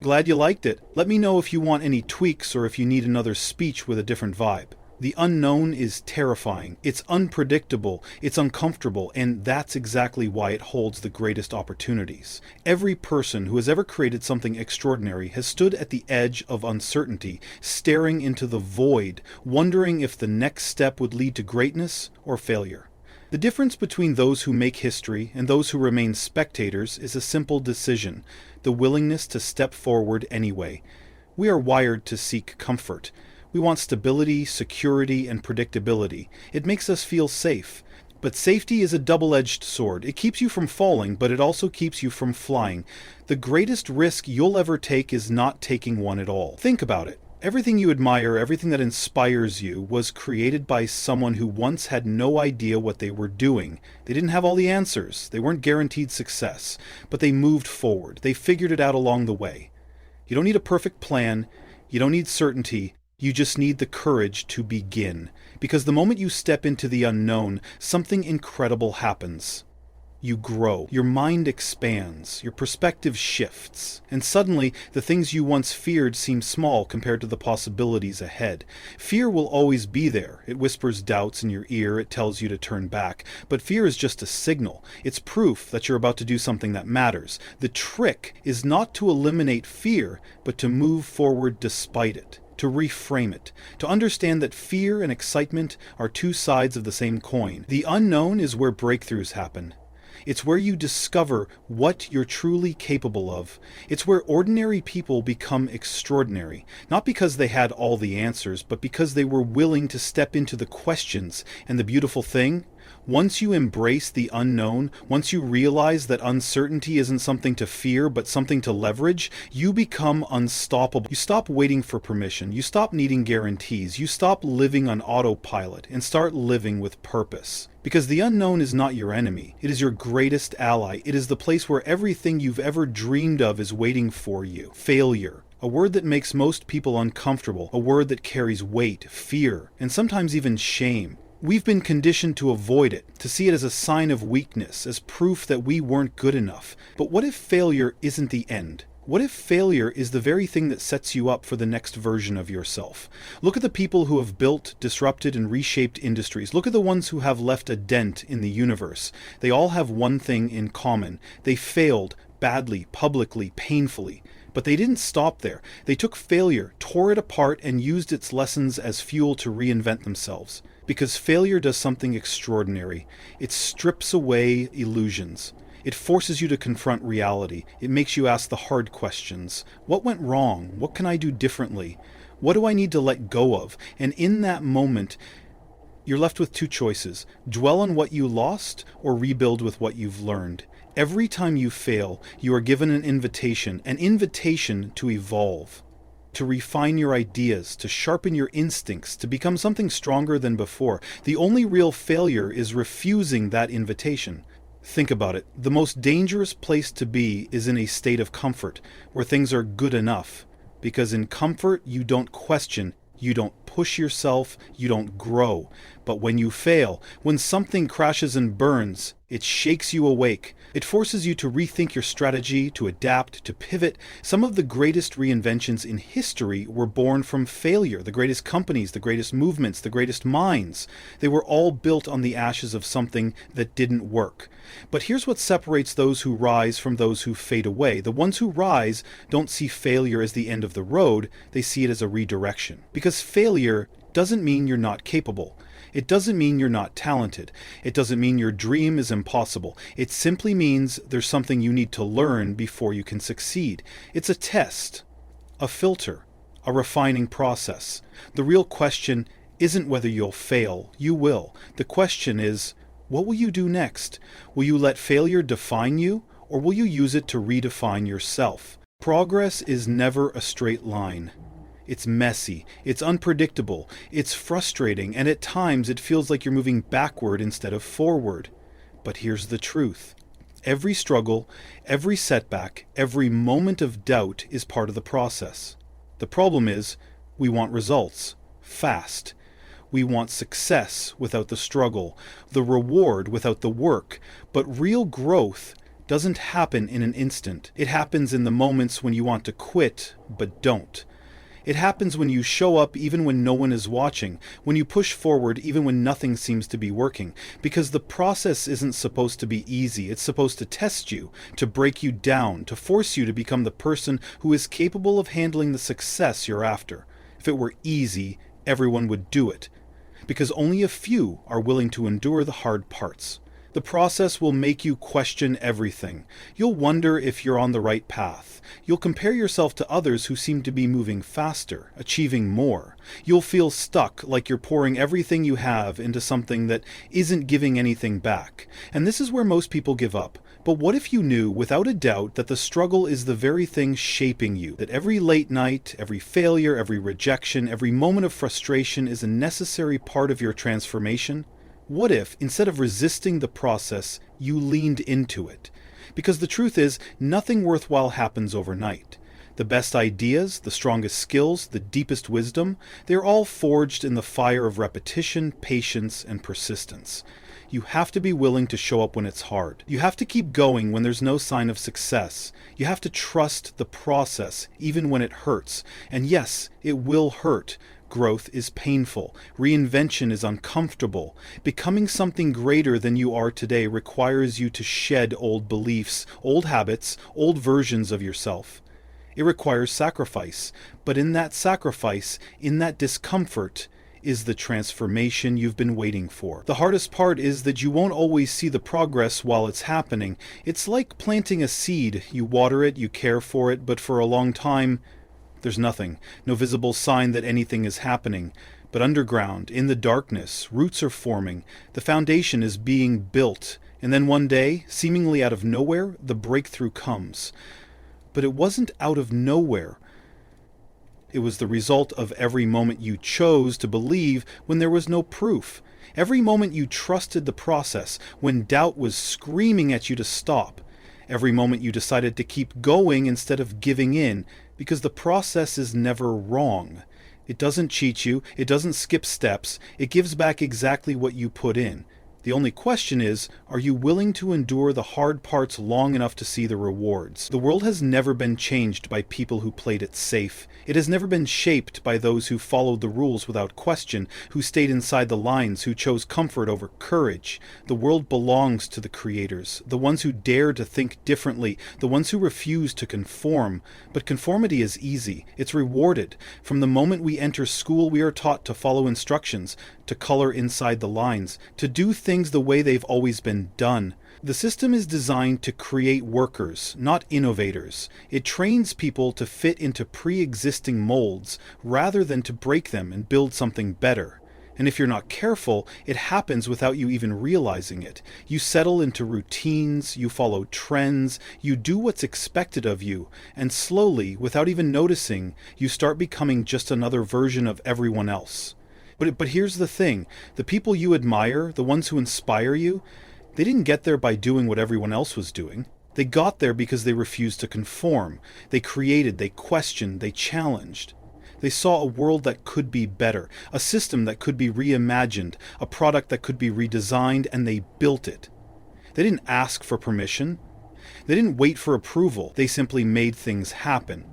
Glad you liked it. Let me know if you want any tweaks or if you need another speech with a different vibe. The unknown is terrifying. It's unpredictable, it's uncomfortable, and that's exactly why it holds the greatest opportunities. Every person who has ever created something extraordinary has stood at the edge of uncertainty, staring into the void, wondering if the next step would lead to greatness or failure. The difference between those who make history and those who remain spectators is a simple decision: the willingness to step forward anyway. We are wired to seek comfort. We want stability, security, and predictability. It makes us feel safe. But safety is a double-edged sword. It keeps you from falling, but it also keeps you from flying. The greatest risk you'll ever take is not taking one at all. Think about it. Everything you admire, everything that inspires you, was created by someone who once had no idea what they were doing. They didn't have all the answers. They weren't guaranteed success. But they moved forward. They figured it out along the way. You don't need a perfect plan. You don't need certainty. You just need the courage to begin. Because the moment you step into the unknown, something incredible happens. You grow, your mind expands, your perspective shifts, and suddenly the things you once feared seem small compared to the possibilities ahead. Fear will always be there. It whispers doubts in your ear, it tells you to turn back. But fear is just a signal. It's proof that you're about to do something that matters. The trick is not to eliminate fear, but to move forward despite it. To reframe it, to understand that fear and excitement are two sides of the same coin. The unknown is where breakthroughs happen. It's where you discover what you're truly capable of. It's where ordinary people become extraordinary, not because they had all the answers, but because they were willing to step into the questions. And the beautiful thing? Once you embrace the unknown, once you realize that uncertainty isn't something to fear but something to leverage, you become unstoppable. You stop waiting for permission. You stop needing guarantees. You stop living on autopilot and start living with purpose. Because the unknown is not your enemy. It is your greatest ally. It is the place where everything you've ever dreamed of is waiting for you. Failure. A word that makes most people uncomfortable. A word that carries weight, fear, and sometimes even shame. We've been conditioned to avoid it, to see it as a sign of weakness, as proof that we weren't good enough. But what if failure isn't the end? What if failure is the very thing that sets you up for the next version of yourself? Look at the people who have built, disrupted, and reshaped industries. Look at the ones who have left a dent in the universe. They all have one thing in common. They failed badly, publicly, painfully. But they didn't stop there. They took failure, tore it apart, and used its lessons as fuel to reinvent themselves. Because failure does something extraordinary. It strips away illusions. It forces you to confront reality. It makes you ask the hard questions. What went wrong? What can I do differently? What do I need to let go of? And in that moment, you're left with two choices: dwell on what you lost or rebuild with what you've learned. Every time you fail, you are given an invitation to evolve, to refine your ideas, to sharpen your instincts, to become something stronger than before. The only real failure is refusing that invitation. Think about it. The most dangerous place to be is in a state of comfort, where things are good enough. Because in comfort, you don't question, you don't push yourself, you don't grow. But when you fail, when something crashes and burns, it shakes you awake. It forces you to rethink your strategy, to adapt, to pivot. Some of the greatest reinventions in history were born from failure. The greatest companies, the greatest movements, the greatest minds. They were all built on the ashes of something that didn't work. But here's what separates those who rise from those who fade away. The ones who rise don't see failure as the end of the road. They see it as a redirection. Because failure doesn't mean you're not capable. It doesn't mean you're not talented. It doesn't mean your dream is impossible. It simply means there's something you need to learn before you can succeed. It's a test, a filter, a refining process. The real question isn't whether you'll fail. You will. The question is, what will you do next? Will you let failure define you, or will you use it to redefine yourself? Progress is never a straight line. It's messy, it's unpredictable, it's frustrating, and at times it feels like you're moving backward instead of forward. But here's the truth. Every struggle, every setback, every moment of doubt is part of the process. The problem is, we want results, fast. We want success without the struggle, the reward without the work. But real growth doesn't happen in an instant. It happens in the moments when you want to quit, but don't. It happens when you show up even when no one is watching, when you push forward even when nothing seems to be working. Because the process isn't supposed to be easy. It's supposed to test you, to break you down, to force you to become the person who is capable of handling the success you're after. If it were easy, everyone would do it. Because only a few are willing to endure the hard parts. The process will make you question everything. You'll wonder if you're on the right path. You'll compare yourself to others who seem to be moving faster, achieving more. You'll feel stuck, like you're pouring everything you have into something that isn't giving anything back. And this is where most people give up. But what if you knew, without a doubt, that the struggle is the very thing shaping you? That every late night, every failure, every rejection, every moment of frustration is a necessary part of your transformation? What if, instead of resisting the process, you leaned into it? Because the truth is, nothing worthwhile happens overnight. The best ideas, the strongest skills, the deepest wisdom, they're all forged in the fire of repetition, patience, and persistence. You have to be willing to show up when it's hard. You have to keep going when there's no sign of success. You have to trust the process, even when it hurts. And yes, it will hurt. Growth is painful. Reinvention is uncomfortable. Becoming something greater than you are today requires you to shed old beliefs, old habits, old versions of yourself. It requires sacrifice. But in that sacrifice, in that discomfort, is the transformation you've been waiting for. The hardest part is that you won't always see the progress while it's happening. It's like planting a seed. You water it, you care for it, but for a long time, there's nothing, no visible sign that anything is happening. But underground, in the darkness, roots are forming, the foundation is being built, and then one day, seemingly out of nowhere, the breakthrough comes. But it wasn't out of nowhere. It was the result of every moment you chose to believe when there was no proof. Every moment you trusted the process, when doubt was screaming at you to stop. Every moment you decided to keep going instead of giving in, because the process is never wrong. It doesn't cheat you, it doesn't skip steps, it gives back exactly what you put in. The only question is, are you willing to endure the hard parts long enough to see the rewards? The world has never been changed by people who played it safe. It has never been shaped by those who followed the rules without question, who stayed inside the lines, who chose comfort over courage. The world belongs to the creators, the ones who dare to think differently, the ones who refuse to conform. But conformity is easy. It's rewarded. From the moment we enter school, we are taught to follow instructions, to color inside the lines, to do things the way they've always been done. The system is designed to create workers, not innovators. It trains people to fit into pre-existing molds rather than to break them and build something better. And if you're not careful, it happens without you even realizing it. You settle into routines, you follow trends, you do what's expected of you, and slowly, without even noticing, you start becoming just another version of everyone else. But here's the thing, the people you admire, the ones who inspire you, they didn't get there by doing what everyone else was doing. They got there because they refused to conform. They created, they questioned, they challenged. They saw a world that could be better, a system that could be reimagined, a product that could be redesigned, and they built it. They didn't ask for permission. They didn't wait for approval. They simply made things happen.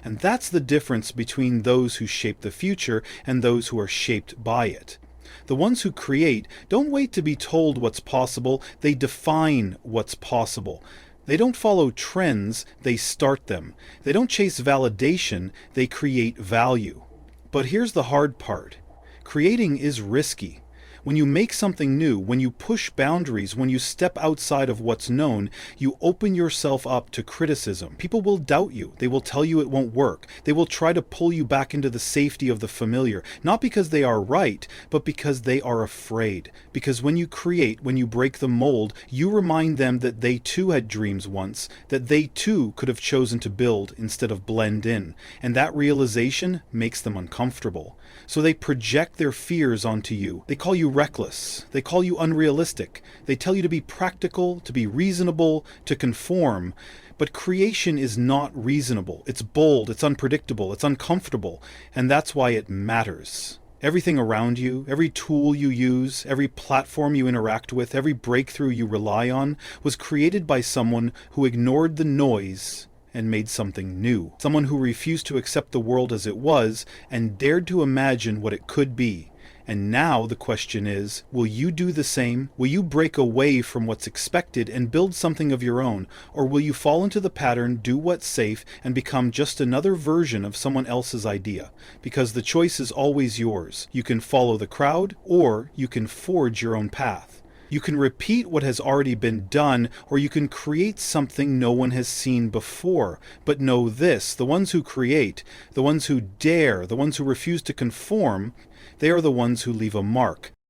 And that's the difference between those who shape the future and those who are shaped by it. The ones who create don't wait to be told what's possible, they define what's possible. They don't follow trends, they start them. They don't chase validation, they create value. But here's the hard part. Creating is risky. When you make something new, when you push boundaries, when you step outside of what's known, you open yourself up to criticism. People will doubt you. They will tell you it won't work. They will try to pull you back into the safety of the familiar, not because they are right, but because they are afraid. Because when you create, when you break the mold, you remind them that they too had dreams once, that they too could have chosen to build instead of blend in. And that realization makes them uncomfortable. So they project their fears onto you. They call you reckless. They call you unrealistic. They tell you to be practical, to be reasonable, to conform. But creation is not reasonable. It's bold, it's unpredictable, it's uncomfortable, and that's why it matters. Everything around you, every tool you use, every platform you interact with, every breakthrough you rely on, was created by someone who ignored the noise and made something new. Someone who refused to accept the world as it was and dared to imagine what it could be. And now the question is, will you do the same? Will you break away from what's expected and build something of your own? Or will you fall into the pattern, do what's safe, and become just another version of someone else's idea? Because the choice is always yours. You can follow the crowd, or you can forge your own path. You can repeat what has already been done, or you can create something no one has seen before. But know this, the ones who create, the ones who dare, the ones who refuse to conform, they are the ones who leave a mark.